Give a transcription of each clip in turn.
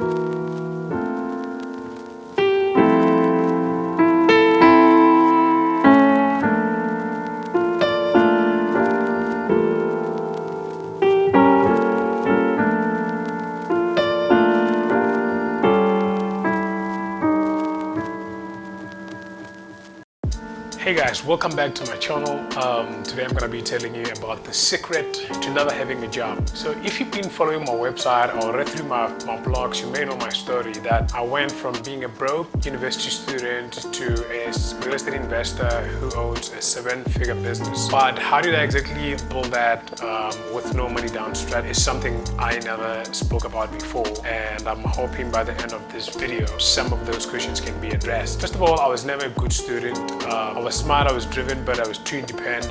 Hey guys, welcome back to my channel. Today I'm going to be telling you about the secret to never having a job. So if you've been following my website or read through my blogs, you may know my story that I went from being a broke university student to a real estate investor who owns a 7-figure business. But how did I exactly build that with no money down strat is something I never spoke about before, and I'm hoping by the end of this video some of those questions can be addressed. First of all, I was never a good student. I was smart, I was driven, but I was too independent.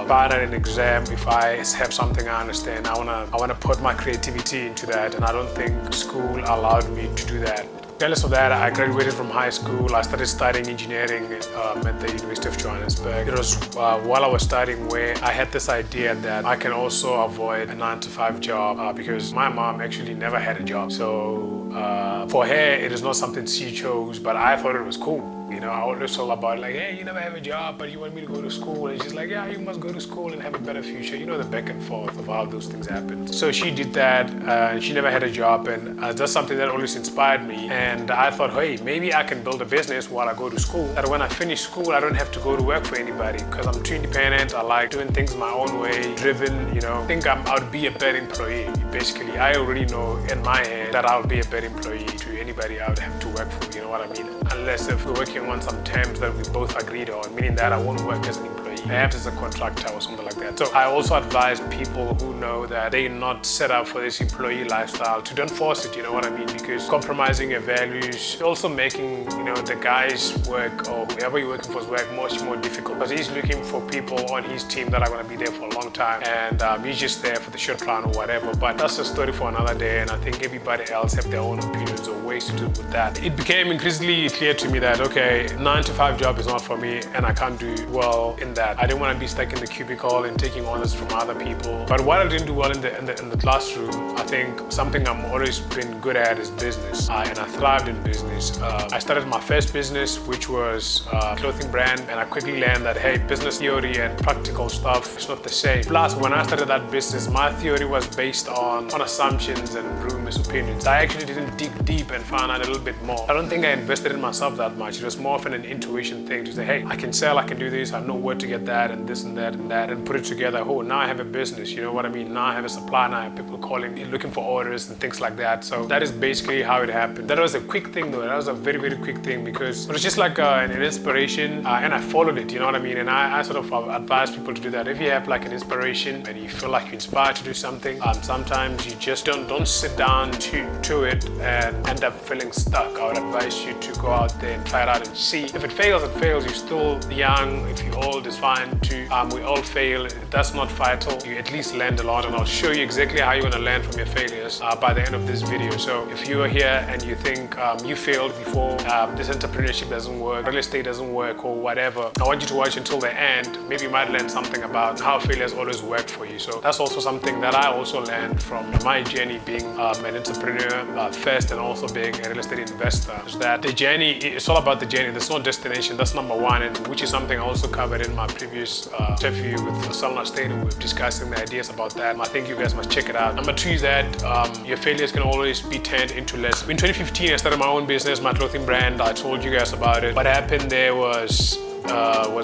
Bad at an exam, if I have something I understand, I wanna put my creativity into that, and I don't think school allowed me to do that. Regardless of that, I graduated from high school. I started studying engineering at the University of Johannesburg. It was while I was studying where I had this idea that I can also avoid a 9-to-5 job because my mom actually never had a job. So for her, it is not something she chose, but I thought it was cool. You know, I always told about like, hey, you never have a job, but you want me to go to school. And she's like, yeah, you must go to school and have a better future. You know, the back and forth of how those things happen. So she did that. She never had a job, and that's something that always inspired me. And I thought, hey, maybe I can build a business while I go to school. That when I finish school, I don't have to go to work for anybody because I'm too independent. I like doing things my own way, driven, you know. I think I would be a better employee. Basically, I already know in my head that I'll be a better employee to anybody I would have to work for, you know what I mean? Unless if we're working on some terms that we both agreed on, meaning that I won't work as an employee, perhaps as a contractor or something like that. So I also advise people who know that they're not set up for this employee lifestyle to don't force it, you know what I mean? Because compromising your values, also making, you know, the guy's work or whoever you're working for's work much more difficult because he's looking for people on his team that are going to be there for a long time, and he's just there for the short run or whatever. But that's a story for another day, and I think everybody else have their own opinions or ways to do with that. It became increasingly clear to me that, okay, 9-to-5 job is not for me and I can't do well in that. I didn't want to be stuck in the cubicle and taking orders from other people. But while I didn't do well in the classroom, I think something I'm always been good at is business, and I thrived in business. I started my first business, which was a clothing brand, and I quickly learned that, hey, business theory and practical stuff is not the same. Plus, when I started that business, my theory was based on assumptions and rumors, opinions. I actually didn't dig deep and find out a little bit more. I don't think I invested in myself that much. It was more of an intuition thing to say, hey, I can sell, I can do this, I know where to get that and this and that and that, and put it together. Oh, now I have a business, you know what I mean? Now I have a supply, now I have people calling me, looking for orders and things like that. So that is basically how it happened. That was a quick thing though. That was a very, very quick thing because it was just like an inspiration, and I followed it, you know what I mean? And I sort of advise people to do that. If you have like an inspiration and you feel like you're inspired to do something, sometimes you just don't sit down to it and end up feeling stuck. I would advise you to go out there and try it out and see. If it fails, it fails. You're still young. If you're old, it's fine too. We all fail. That's not vital. You at least learned a lot, and I'll show you exactly how you're going to learn from your failures by the end of this video. So if you are here and you think you failed before, this entrepreneurship doesn't work, real estate doesn't work, or whatever, I want you to watch until the end. Maybe you might learn something about how failures always work for you. So that's also something that I also learned from my journey being an entrepreneur first and also being a real estate investor, is that the journey, it's all about the journey. There's no destination. That's number one, and which is something I also covered in my previous interview with Salma State. We were discussing the ideas about that. I think you guys must check it out. Number two is that your failures can always be turned into lessons. In 2015, I started my own business, my clothing brand. I told you guys about it. What happened there was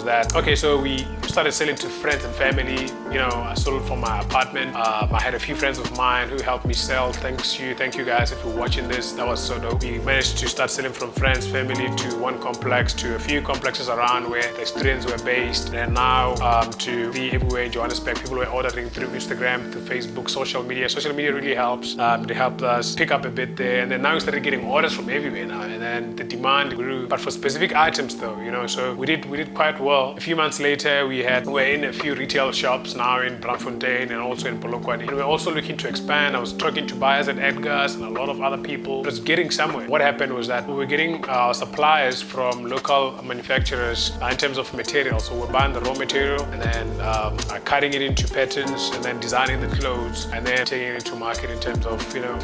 that, okay, so we started selling to friends and family. You know, I sold from my apartment. I had a few friends of mine who helped me sell. Thank you guys if you're watching this. That was so dope. We managed to start selling from friends, family, to one complex, to a few complexes around where the students were based, and now to be everywhere in Johannesburg. People were ordering through Instagram, through Facebook, social media. Social media really helps. It helped us pick up a bit there, and then now we started getting orders from everywhere now, and then the demand grew. But for specific items though, you know, so we did we did quite well. A few months later, we're in a few retail shops now in Braamfontein and also in Polokwane. And we're also looking to expand. I was talking to buyers at Edgar's and a lot of other people. It was getting somewhere. What happened was that we were getting our suppliers from local manufacturers in terms of material. So we're buying the raw material and then cutting it into patterns and then designing the clothes and then taking it into market in terms of,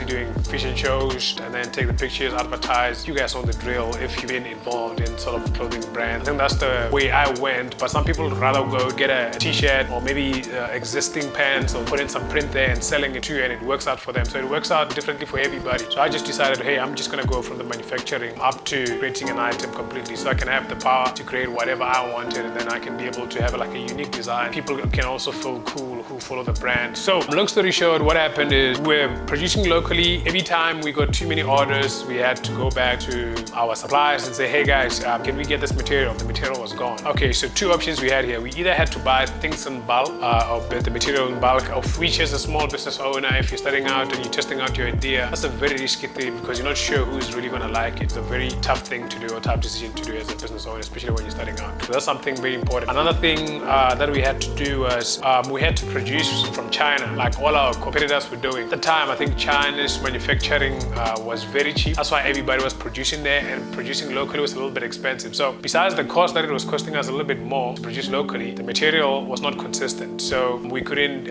doing fashion shows and then take the pictures, advertise. You guys know the drill if you've been involved in sort of clothing brands. I think that's the way I went, but some people would rather go get a t-shirt or maybe existing pants or put in some print there and selling it to you, and it works out for them. So it works out differently for everybody. So I just decided, hey, I'm just gonna go from the manufacturing up to creating an item completely so I can have the power to create whatever I wanted, and then I can be able to have like a unique design. People can also feel cool who follow the brand. So long story short, what happened is we're producing locally. Every time we got too many orders, we had to go back to our suppliers and say, hey guys, can we get this material? The material was gone. Okay, so two options we had here. We either had to buy things in bulk or the material in bulk, of which as a small business owner, if you're starting out and you're testing out your idea, that's a very risky thing because you're not sure who's really gonna like it. It's a very tough thing to do or tough decision to do as a business owner, especially when you're starting out. So that's something very important. Another thing that we had to do was we had to produce from China, like all our competitors were doing. At the time, I think China's manufacturing was very cheap. That's why everybody was producing there, and producing locally was a little bit expensive. So besides the cost that it was costing us a little bit more to produce locally, the material was not consistent. So we couldn't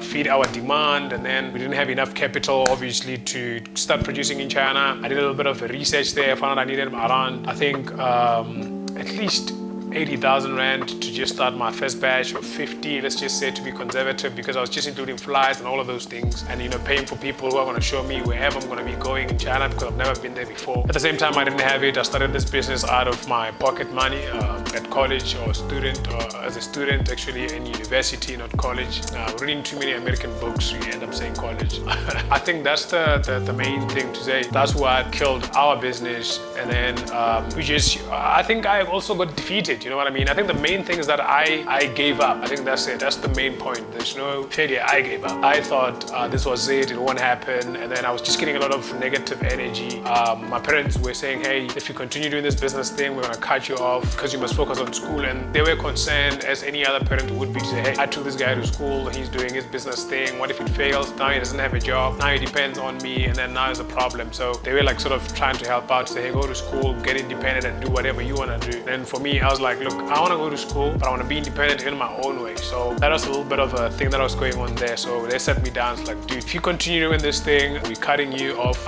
feed our demand, and then we didn't have enough capital, obviously, to start producing in China. I did a little bit of research there, found out I needed around, I think, at least 80,000 Rand to just start my first batch of 50, let's just say, to be conservative, because I was just including flights and all of those things, and paying for people who are going to show me wherever I'm going to be going in China, because I've never been there before. At the same time, I didn't have it. I started this business out of my pocket money at college or as a student actually in university, not college. Reading too many American books, you end up saying college. I think that's the main thing to say. That's what killed our business, and then I think I also got defeated. You know what I mean? I think the main thing is that I gave up. I think that's it. That's the main point. There's no failure. I gave up. I thought this was it. It won't happen. And then I was just getting a lot of negative energy. My parents were saying, hey, if you continue doing this business thing, we're going to cut you off because you must focus on school. And they were concerned, as any other parent would be, to say, hey, I took this guy to school. He's doing his business thing. What if it fails? Now he doesn't have a job. Now he depends on me. And then now there's a problem. So they were like sort of trying to help out, say, hey, go to school, get independent and do whatever you want to do. And for me, I was like, look, I want to go to school, but I want to be independent in my own way. So that was a little bit of a thing that was going on there. So they set me down. It's like, dude, if you continue doing this thing, we're cutting you off.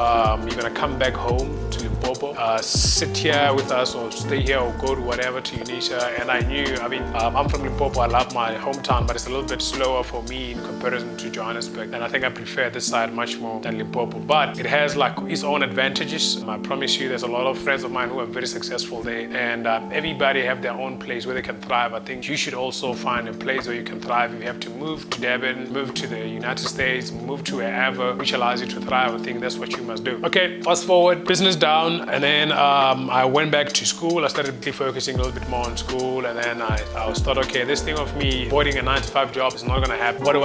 You're going to come back home to Limpopo, sit here with us, or stay here, or go to whatever, to Unisa. And I knew, I'm from Limpopo. I love my hometown, but it's a little bit slower for me in comparison to Johannesburg. And I think I prefer this side much more than Limpopo. But it has like its own advantages. I promise you, there's a lot of friends of mine who are very successful there, and everybody have their own place where they can thrive. I think you should also find a place where you can thrive. If you have to move to Durban, move to the United States, move to wherever which allows you to thrive, I think that's what you must do. Okay, fast forward, business down, and then I went back to school. I started focusing a little bit more on school, and then I thought, okay, this thing of me avoiding a 9-to-5 job is not gonna happen. What do?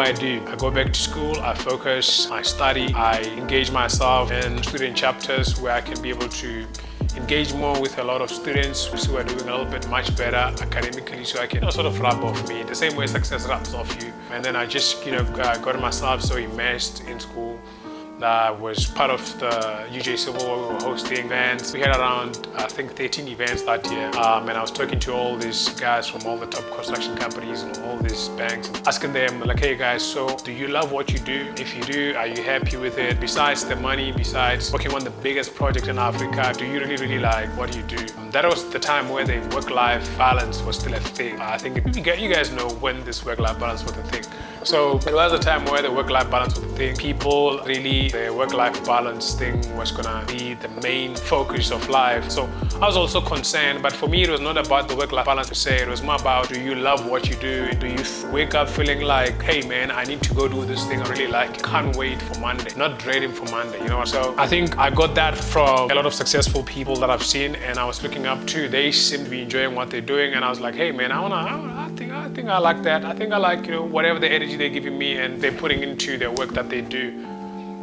I go back to school, I focus, I study, I engage myself in student chapters where I can be able to engage more with a lot of students who are doing a little bit much better academically, so I can sort of rub off me the same way success rubs off you. And then I just got myself so immersed in school. I was part of the UJ Civil where we were hosting events. We had around, I think, 13 events that year. And I was talking to all these guys from all the top construction companies and all these banks, asking them, like, hey guys, so do you love what you do? If you do, are you happy with it? Besides the money, besides working on the biggest project in Africa, do you really like what you do? That was the time where the work-life balance was still a thing. I think you guys know when this work-life balance was a thing. So it was a time where the work-life balance was a thing. People really, the work-life balance thing was gonna be the main focus of life. So I was also concerned, but for me it was not about the work-life balance per se. It was more about, do you love what you do? Do you wake up feeling like, hey man, I need to go do this thing I really like. Can't wait for Monday. Not dreading for Monday, you know? So I think I got that from a lot of successful people that I've seen and I was looking up to. They seem to be enjoying what they're doing, and I was like, hey man, I think I like that. I think I like, whatever the energy they're giving me and they're putting into their work that they do.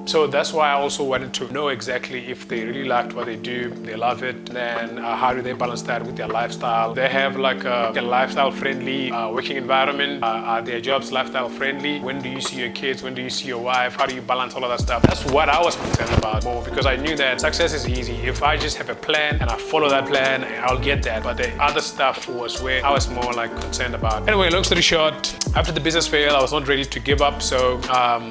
So that's why I also wanted to know exactly if they really liked what they do, they love it, then how do they balance that with their lifestyle. They have like a lifestyle friendly working environment. Are their jobs lifestyle friendly? When do you see your kids? When do you see your wife? How do you balance all of that stuff? That's what I was concerned about more, because I knew that success is easy. If I just have a plan and I follow that plan, I'll get that. But the other stuff was where I was more like concerned about. Anyway, long story short, after the business failed, I was not ready to give up. So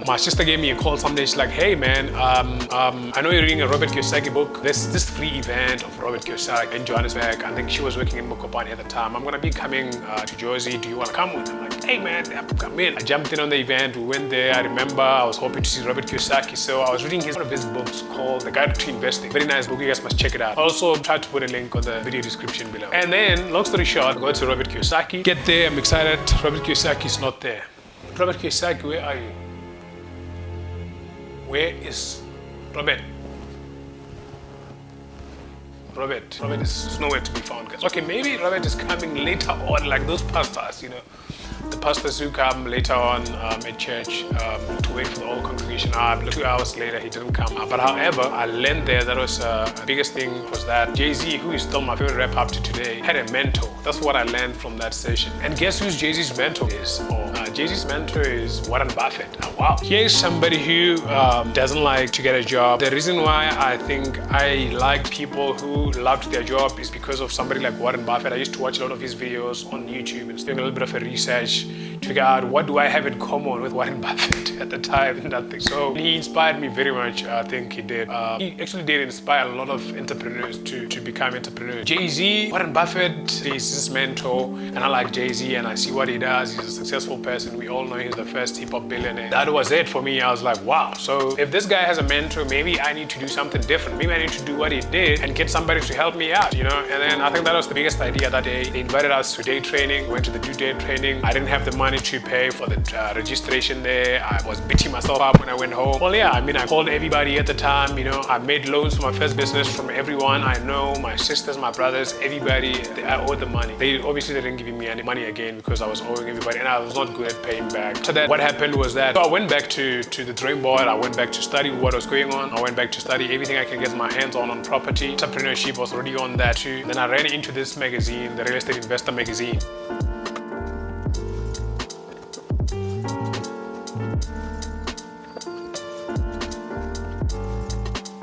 my sister gave me a call someday. She's like, hey man, I know you're reading a Robert Kiyosaki book. There's this free event of Robert Kiyosaki in Johannesburg. I think she was working in Mokopane at the time. I'm gonna be coming to Jersey. Do you wanna come with? I'm like, hey man, come in. I jumped in on the event. We went there. I remember I was hoping to see Robert Kiyosaki. So I was reading one of his books called The Guide to Investing. Very nice book. You guys must check it out. Also, try to put a link on the video description below. And then, long story short, I go to Robert Kiyosaki. Get there. I'm excited. Robert Kiyosaki is not there. Robert Kiyosaki, where are you? Where is Robert? Robert is nowhere to be found, guys. Okay, maybe Robert is coming later on, like those pastors, you know. The pastors who come later on at church to wait for the whole congregation. 2 hours later, he didn't come. But however, I learned there that was the biggest thing was that Jay-Z, who is still my favorite rapper up to today, had a mentor. That's what I learned from that session. And guess who's Jay-Z's mentor is? Jay-Z's mentor is Warren Buffett. Oh, wow. Here's somebody who doesn't like to get a job. The reason why I think I like people who loved their job is because of somebody like Warren Buffett. I used to watch a lot of his videos on YouTube and doing a little bit of a research to figure out what do I have in common with Warren Buffett at the time, nothing. So he inspired me very much. I think he did. He actually did inspire a lot of entrepreneurs to become entrepreneurs. Jay-Z, Warren Buffett is his mentor, and I like Jay-Z and I see what he does. He's a successful person. We all know he's the first hip-hop billionaire. That was it for me. I was like, wow. So if this guy has a mentor, maybe I need to do something different. Maybe I need to do what he did and get somebody to help me out, you know? And then I think that was the biggest idea that day. They invited us to day training. We went to the day training. I didn't have the money to pay for the registration there. I was beating myself up when I went home. Well, yeah, I mean, I called everybody at the time, you know. I made loans for my first business from everyone I know, my sisters, my brothers, everybody. I owed them money. They obviously didn't give me any money again because I was owing everybody and I was not good at paying back. So that what happened was that so I went back to the drawing board. I went back to study what was going on. I went back to study everything I can get my hands on property. Entrepreneurship was already on that too. Then I ran into this magazine, the Real Estate Investor magazine.